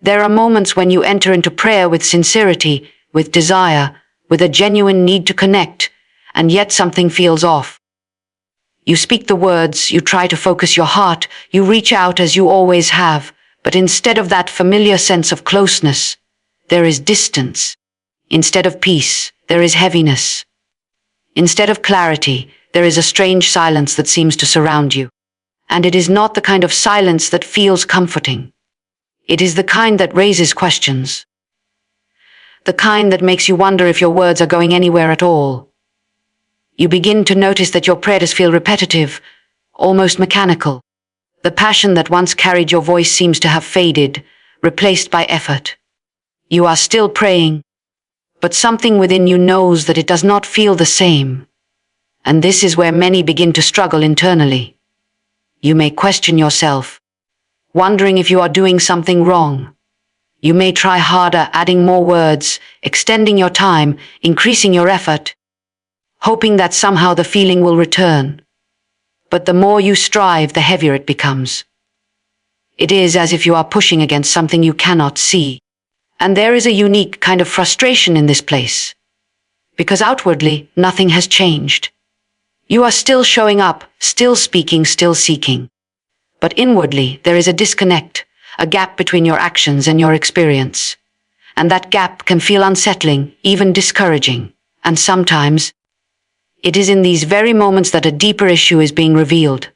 There are moments when you enter into prayer with sincerity, with desire, with a genuine need to connect, and yet something feels off. You speak the words, you try to focus your heart, you reach out as you always have, but instead of that familiar sense of closeness, there is distance. Instead of peace, there is heaviness. Instead of clarity, there is a strange silence that seems to surround you. And it is not the kind of silence that feels comforting. It is the kind that raises questions. The kind that makes you wonder if your words are going anywhere at all. You begin to notice that your prayers feel repetitive, almost mechanical. The passion that once carried your voice seems to have faded, replaced by effort. You are still praying, but something within you knows that it does not feel the same. And this is where many begin to struggle internally. You may question yourself, wondering if you are doing something wrong. You may try harder, adding more words, extending your time, increasing your effort, hoping that somehow the feeling will return. But the more you strive, the heavier it becomes. It is as if you are pushing against something you cannot see. And there is a unique kind of frustration in this place. Because outwardly, nothing has changed. You are still showing up, still speaking, still seeking. But inwardly, there is a disconnect, a gap between your actions and your experience. And that gap can feel unsettling, even discouraging. And sometimes, it is in these very moments that a deeper issue is being revealed.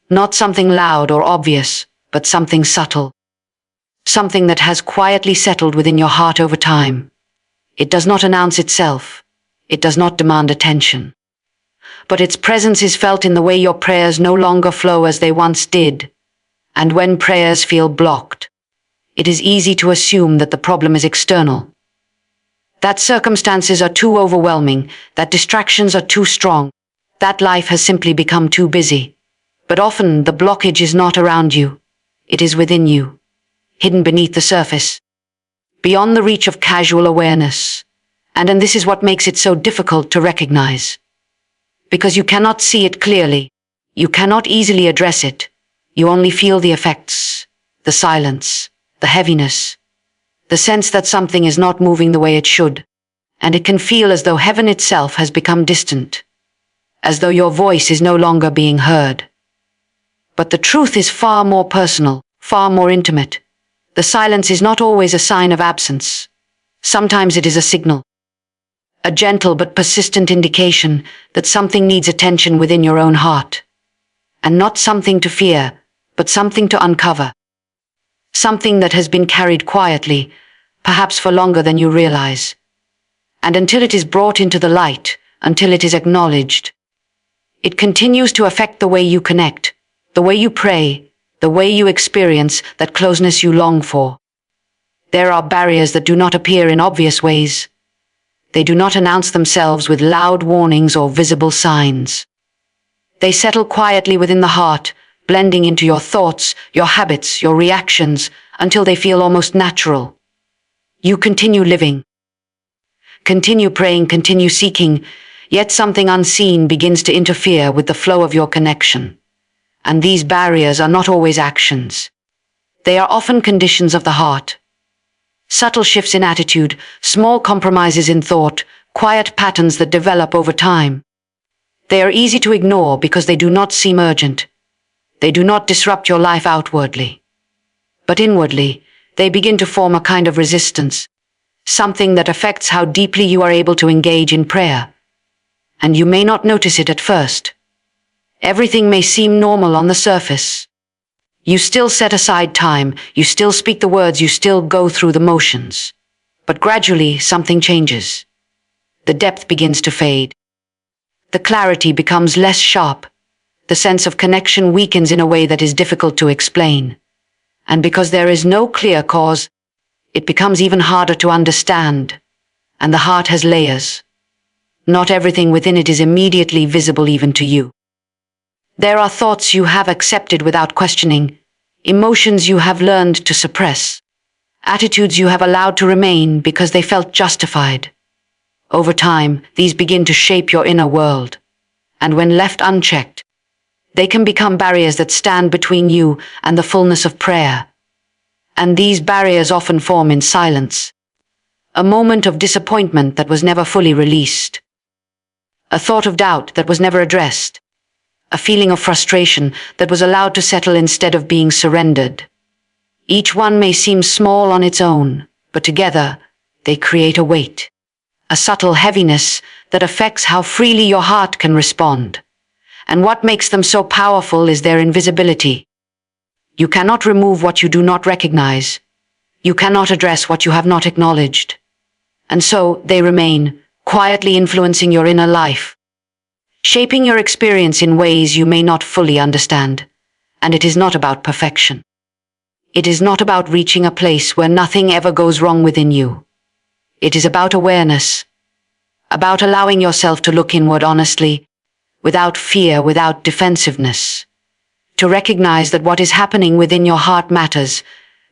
Not something loud or obvious, but something subtle. Something that has quietly settled within your heart over time. It does not announce itself. It does not demand attention. But its presence is felt in the way your prayers no longer flow as they once did. And when prayers feel blocked, it is easy to assume that the problem is external. That circumstances are too overwhelming, that distractions are too strong, that life has simply become too busy. But often the blockage is not around you. It is within you, hidden beneath the surface, beyond the reach of casual awareness. And this is what makes it so difficult to recognize. Because you cannot see it clearly, you cannot easily address it. You only feel the effects, the silence, the heaviness, the sense that something is not moving the way it should. And it can feel as though heaven itself has become distant, as though your voice is no longer being heard. But the truth is far more personal, far more intimate. The silence is not always a sign of absence. Sometimes it is a signal, a gentle but persistent indication that something needs attention within your own heart. And not something to fear, but something to uncover. Something that has been carried quietly, perhaps for longer than you realize. And until it is brought into the light, until it is acknowledged, it continues to affect the way you connect, the way you pray, the way you experience that closeness you long for. There are barriers that do not appear in obvious ways. They do not announce themselves with loud warnings or visible signs. They settle quietly within the heart, blending into your thoughts, your habits, your reactions, until they feel almost natural. You continue living, continue praying, continue seeking, yet something unseen begins to interfere with the flow of your connection. And these barriers are not always actions. They are often conditions of the heart. Subtle shifts in attitude, small compromises in thought, quiet patterns that develop over time. They are easy to ignore because they do not seem urgent. They do not disrupt your life outwardly. But inwardly, they begin to form a kind of resistance, something that affects how deeply you are able to engage in prayer. And you may not notice it at first. Everything may seem normal on the surface. You still set aside time, you still speak the words, you still go through the motions. But gradually, something changes. The depth begins to fade. The clarity becomes less sharp. The sense of connection weakens in a way that is difficult to explain. And because there is no clear cause, it becomes even harder to understand. And the heart has layers. Not everything within it is immediately visible even to you. There are thoughts you have accepted without questioning, emotions you have learned to suppress, attitudes you have allowed to remain because they felt justified. Over time, these begin to shape your inner world. And when left unchecked, they can become barriers that stand between you and the fullness of prayer. And these barriers often form in silence. A moment of disappointment that was never fully released. A thought of doubt that was never addressed. A feeling of frustration that was allowed to settle instead of being surrendered. Each one may seem small on its own, but together they create a weight. A subtle heaviness that affects how freely your heart can respond. And what makes them so powerful is their invisibility. You cannot remove what you do not recognize. You cannot address what you have not acknowledged. And so they remain, quietly influencing your inner life, shaping your experience in ways you may not fully understand. And it is not about perfection. It is not about reaching a place where nothing ever goes wrong within you. It is about awareness, about allowing yourself to look inward honestly, without fear, without defensiveness, to recognize that what is happening within your heart matters,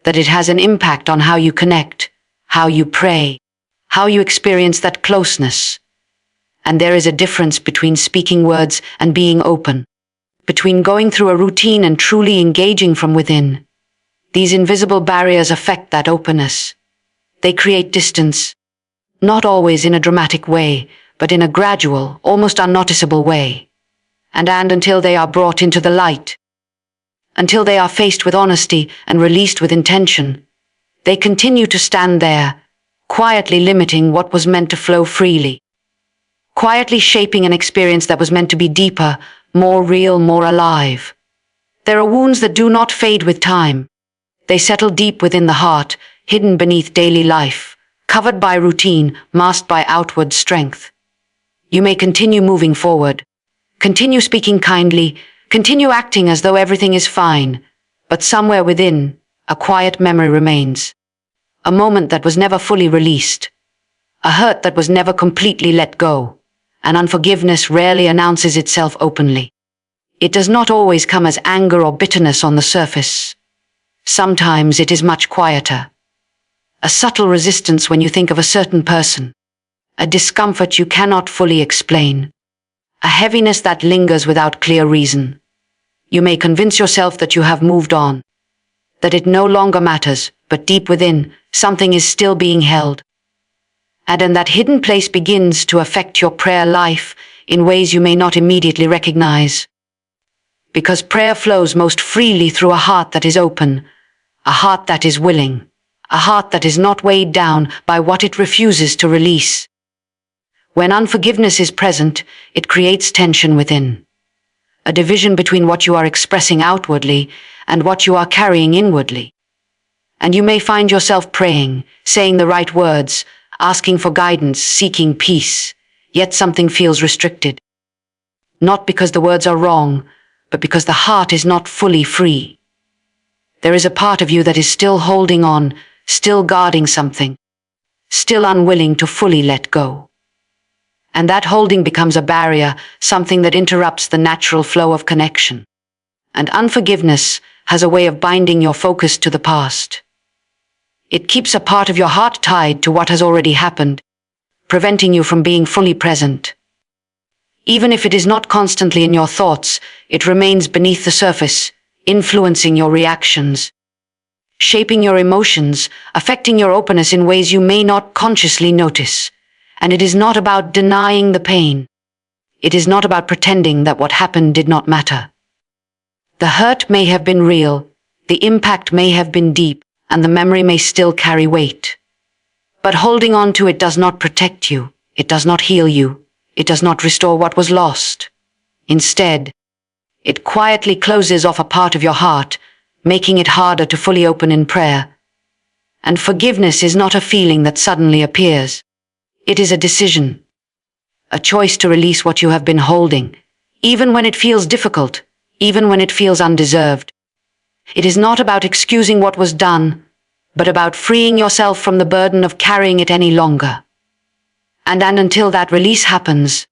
that it has an impact on how you connect, how you pray, how you experience that closeness. And there is a difference between speaking words and being open, between going through a routine and truly engaging from within. These invisible barriers affect that openness. They create distance, not always in a dramatic way, but in a gradual, almost unnoticeable way. And until they are brought into the light, until they are faced with honesty and released with intention, they continue to stand there, quietly limiting what was meant to flow freely, quietly shaping an experience that was meant to be deeper, more real, more alive. There are wounds that do not fade with time. They settle deep within the heart, hidden beneath daily life, covered by routine, masked by outward strength. You may continue moving forward, continue speaking kindly, continue acting as though everything is fine, but somewhere within, a quiet memory remains. A moment that was never fully released. A hurt that was never completely let go. And unforgiveness rarely announces itself openly. It does not always come as anger or bitterness on the surface. Sometimes it is much quieter. A subtle resistance when you think of a certain person. A discomfort you cannot fully explain. A heaviness that lingers without clear reason. You may convince yourself that you have moved on, that it no longer matters, but deep within, something is still being held. And in that hidden place begins to affect your prayer life in ways you may not immediately recognize. Because prayer flows most freely through a heart that is open, a heart that is willing, a heart that is not weighed down by what it refuses to release. When unforgiveness is present, it creates tension within. A division between what you are expressing outwardly and what you are carrying inwardly. And you may find yourself praying, saying the right words, asking for guidance, seeking peace, yet something feels restricted. Not because the words are wrong, but because the heart is not fully free. There is a part of you that is still holding on, still guarding something, still unwilling to fully let go. And that holding becomes a barrier, something that interrupts the natural flow of connection. And unforgiveness has a way of binding your focus to the past. It keeps a part of your heart tied to what has already happened, preventing you from being fully present. Even if it is not constantly in your thoughts, it remains beneath the surface, influencing your reactions, shaping your emotions, affecting your openness in ways you may not consciously notice. And it is not about denying the pain. It is not about pretending that what happened did not matter. The hurt may have been real, the impact may have been deep, and the memory may still carry weight. But holding on to it does not protect you, it does not heal you, it does not restore what was lost. Instead, it quietly closes off a part of your heart, making it harder to fully open in prayer. And forgiveness is not a feeling that suddenly appears. It is a decision, a choice to release what you have been holding, even when it feels difficult, even when it feels undeserved. It is not about excusing what was done, but about freeing yourself from the burden of carrying it any longer. And until that release happens,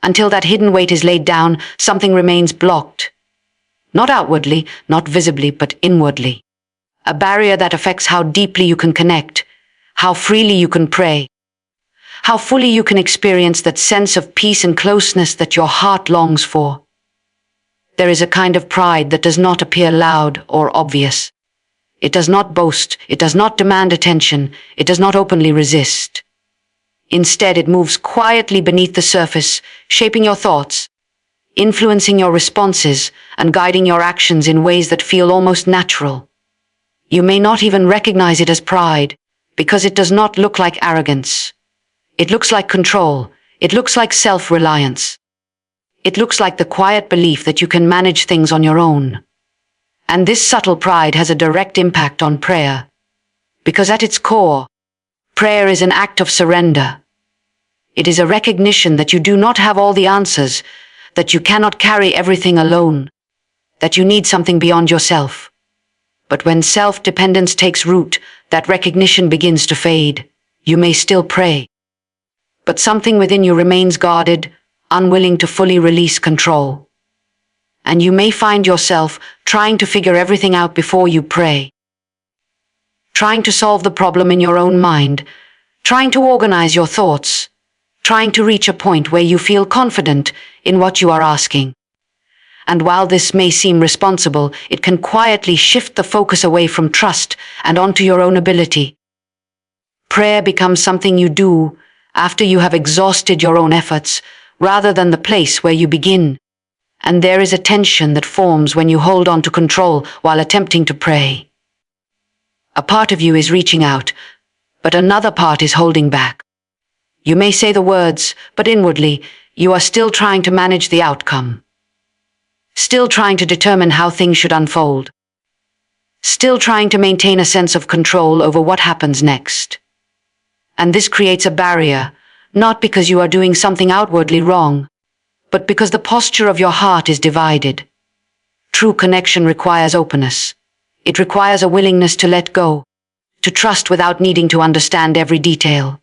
until that hidden weight is laid down, something remains blocked. Not outwardly, not visibly, but inwardly. A barrier that affects how deeply you can connect, how freely you can pray, how fully you can experience that sense of peace and closeness that your heart longs for. There is a kind of pride that does not appear loud or obvious. It does not boast, it does not demand attention, it does not openly resist. Instead, it moves quietly beneath the surface, shaping your thoughts, influencing your responses, and guiding your actions in ways that feel almost natural. You may not even recognize it as pride, because it does not look like arrogance. It looks like control. It looks like self-reliance. It looks like the quiet belief that you can manage things on your own. And this subtle pride has a direct impact on prayer, because at its core, prayer is an act of surrender. It is a recognition that you do not have all the answers, that you cannot carry everything alone, that you need something beyond yourself. But when self-dependence takes root, that recognition begins to fade. You may still pray, but something within you remains guarded, unwilling to fully release control. And you may find yourself trying to figure everything out before you pray, trying to solve the problem in your own mind, trying to organize your thoughts, trying to reach a point where you feel confident in what you are asking. And while this may seem responsible, it can quietly shift the focus away from trust and onto your own ability. Prayer becomes something you do after you have exhausted your own efforts, rather than the place where you begin. And there is a tension that forms when you hold on to control while attempting to pray. A part of you is reaching out, but another part is holding back. You may say the words, but inwardly, you are still trying to manage the outcome. Still trying to determine how things should unfold. Still trying to maintain a sense of control over what happens next. And this creates a barrier, not because you are doing something outwardly wrong, but because the posture of your heart is divided. True connection requires openness. It requires a willingness to let go, to trust without needing to understand every detail.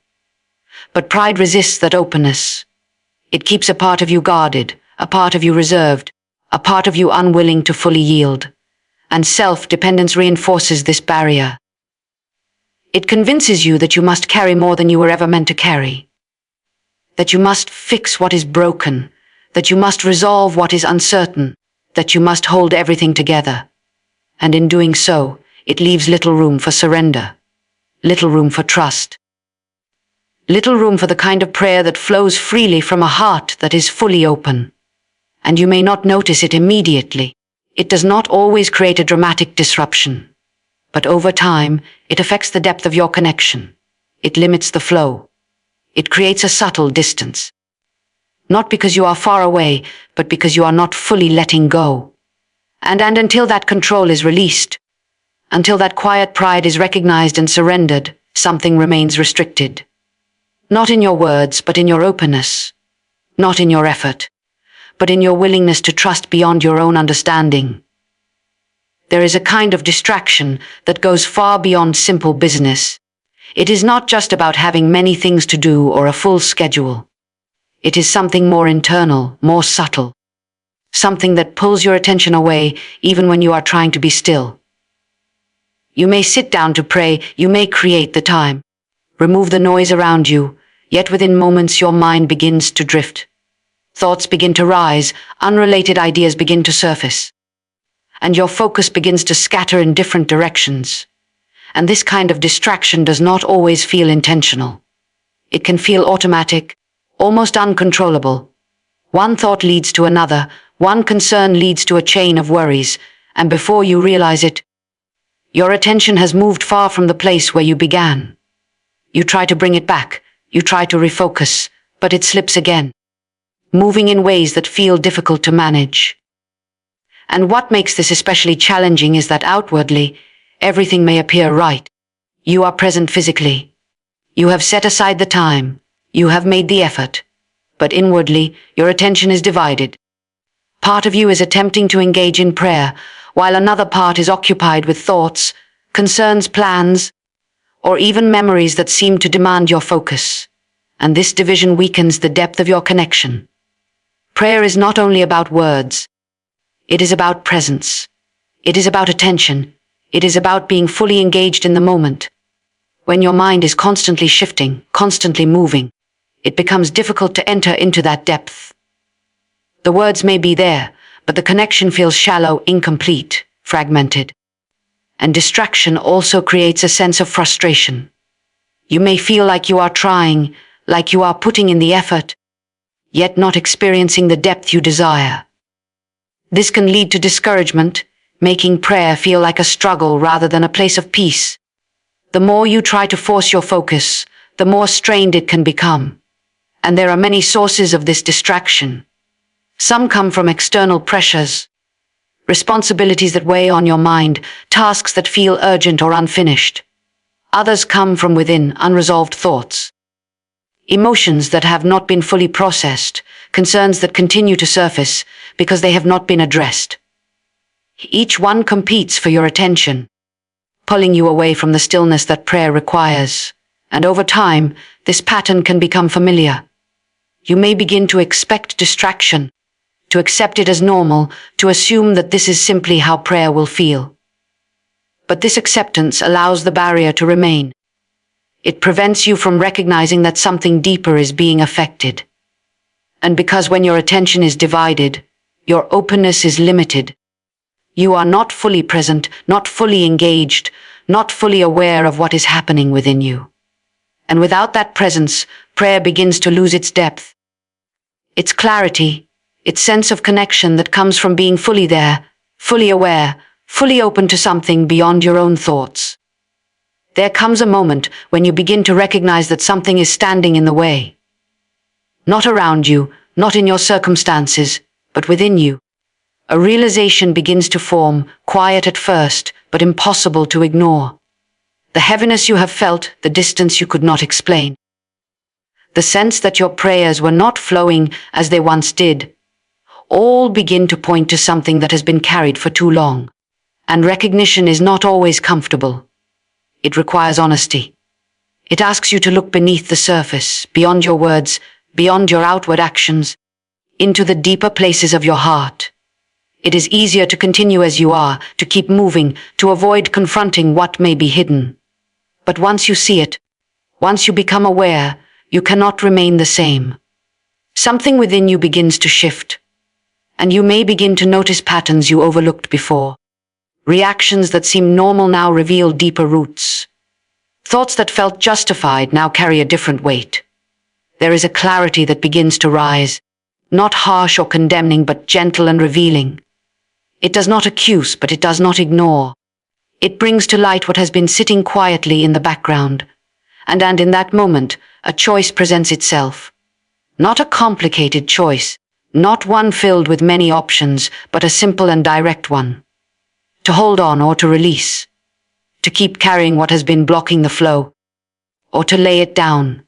But pride resists that openness. It keeps a part of you guarded, a part of you reserved, a part of you unwilling to fully yield. And self-dependence reinforces this barrier. It convinces you that you must carry more than you were ever meant to carry. That you must fix what is broken, that you must resolve what is uncertain, that you must hold everything together. And in doing so, it leaves little room for surrender, little room for trust, little room for the kind of prayer that flows freely from a heart that is fully open. And you may not notice it immediately. It does not always create a dramatic disruption. But over time, it affects the depth of your connection. It limits the flow. It creates a subtle distance. Not because you are far away, but because you are not fully letting go. And until that control is released, until that quiet pride is recognized and surrendered, something remains restricted. Not in your words, but in your openness. Not in your effort, but in your willingness to trust beyond your own understanding. There is a kind of distraction that goes far beyond simple business. It is not just about having many things to do or a full schedule. It is something more internal, more subtle. Something that pulls your attention away even when you are trying to be still. You may sit down to pray, you may create the time. Remove the noise around you, yet within moments your mind begins to drift. Thoughts begin to rise, unrelated ideas begin to surface. And your focus begins to scatter in different directions. And this kind of distraction does not always feel intentional. It can feel automatic, almost uncontrollable. One thought leads to another, one concern leads to a chain of worries, and before you realize it, your attention has moved far from the place where you began. You try to bring it back, you try to refocus, but it slips again, moving in ways that feel difficult to manage. And what makes this especially challenging is that outwardly, everything may appear right. You are present physically. You have set aside the time. You have made the effort. But inwardly, your attention is divided. Part of you is attempting to engage in prayer, while another part is occupied with thoughts, concerns, plans, or even memories that seem to demand your focus. And this division weakens the depth of your connection. Prayer is not only about words. It is about presence. It is about attention. It is about being fully engaged in the moment. When your mind is constantly shifting, constantly moving, it becomes difficult to enter into that depth. The words may be there, but the connection feels shallow, incomplete, fragmented. And distraction also creates a sense of frustration. You may feel like you are trying, like you are putting in the effort, yet not experiencing the depth you desire. This can lead to discouragement, making prayer feel like a struggle rather than a place of peace. The more you try to force your focus, the more strained it can become. And there are many sources of this distraction. Some come from external pressures, responsibilities that weigh on your mind, tasks that feel urgent or unfinished. Others come from within, unresolved thoughts, emotions that have not been fully processed, concerns that continue to surface because they have not been addressed. Each one competes for your attention, pulling you away from the stillness that prayer requires. And over time, this pattern can become familiar. You may begin to expect distraction, to accept it as normal, to assume that this is simply how prayer will feel. But this acceptance allows the barrier to remain. It prevents you from recognizing that something deeper is being affected. And because when your attention is divided, your openness is limited. You are not fully present, not fully engaged, not fully aware of what is happening within you. And without that presence, prayer begins to lose its depth, its clarity, its sense of connection that comes from being fully there, fully aware, fully open to something beyond your own thoughts. There comes a moment when you begin to recognize that something is standing in the way. Not around you, not in your circumstances, but within you. A realization begins to form, quiet at first, but impossible to ignore. The heaviness you have felt, the distance you could not explain. The sense that your prayers were not flowing as they once did. All begin to point to something that has been carried for too long. And recognition is not always comfortable. It requires honesty. It asks you to look beneath the surface, beyond your words, beyond your outward actions, into the deeper places of your heart. It is easier to continue as you are, to keep moving, to avoid confronting what may be hidden. But once you see it, once you become aware, you cannot remain the same. Something within you begins to shift, and you may begin to notice patterns you overlooked before. Reactions that seem normal now reveal deeper roots. Thoughts that felt justified now carry a different weight. There is a clarity that begins to rise, not harsh or condemning, but gentle and revealing. It does not accuse, but it does not ignore. It brings to light what has been sitting quietly in the background. And in that moment, a choice presents itself. Not a complicated choice, not one filled with many options, but a simple and direct one. To hold on or to release. To keep carrying what has been blocking the flow. Or to lay it down.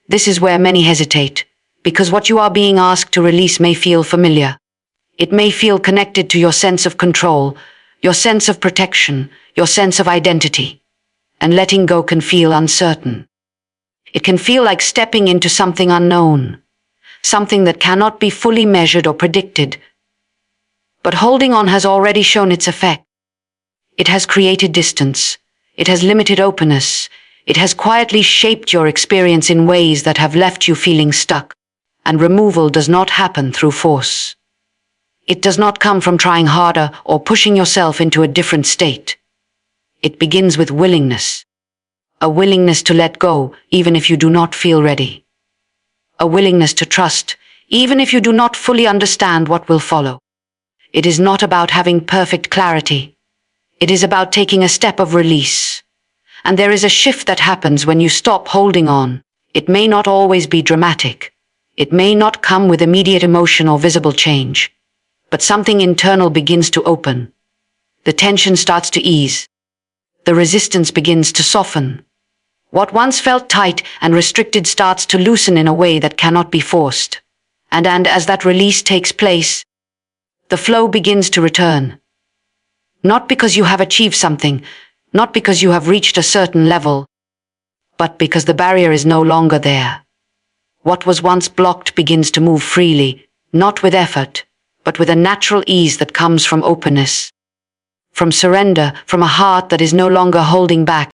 This is where many hesitate, because what you are being asked to release may feel familiar. It may feel connected to your sense of control, your sense of protection, your sense of identity. And letting go can feel uncertain. It can feel like stepping into something unknown, something that cannot be fully measured or predicted. But holding on has already shown its effect. It has created distance. It has limited openness. It has quietly shaped your experience in ways that have left you feeling stuck. And removal does not happen through force. It does not come from trying harder or pushing yourself into a different state. It begins with willingness. A willingness to let go, even if you do not feel ready. A willingness to trust, even if you do not fully understand what will follow. It is not about having perfect clarity. It is about taking a step of release. And there is a shift that happens when you stop holding on. It may not always be dramatic. It may not come with immediate emotion or visible change. But something internal begins to open. The tension starts to ease. The resistance begins to soften. What once felt tight and restricted starts to loosen in a way that cannot be forced. And as that release takes place, the flow begins to return. Not because you have achieved something, not because you have reached a certain level, but because the barrier is no longer there. What was once blocked begins to move freely, not with effort, but with a natural ease that comes from openness, from surrender, from a heart that is no longer holding back.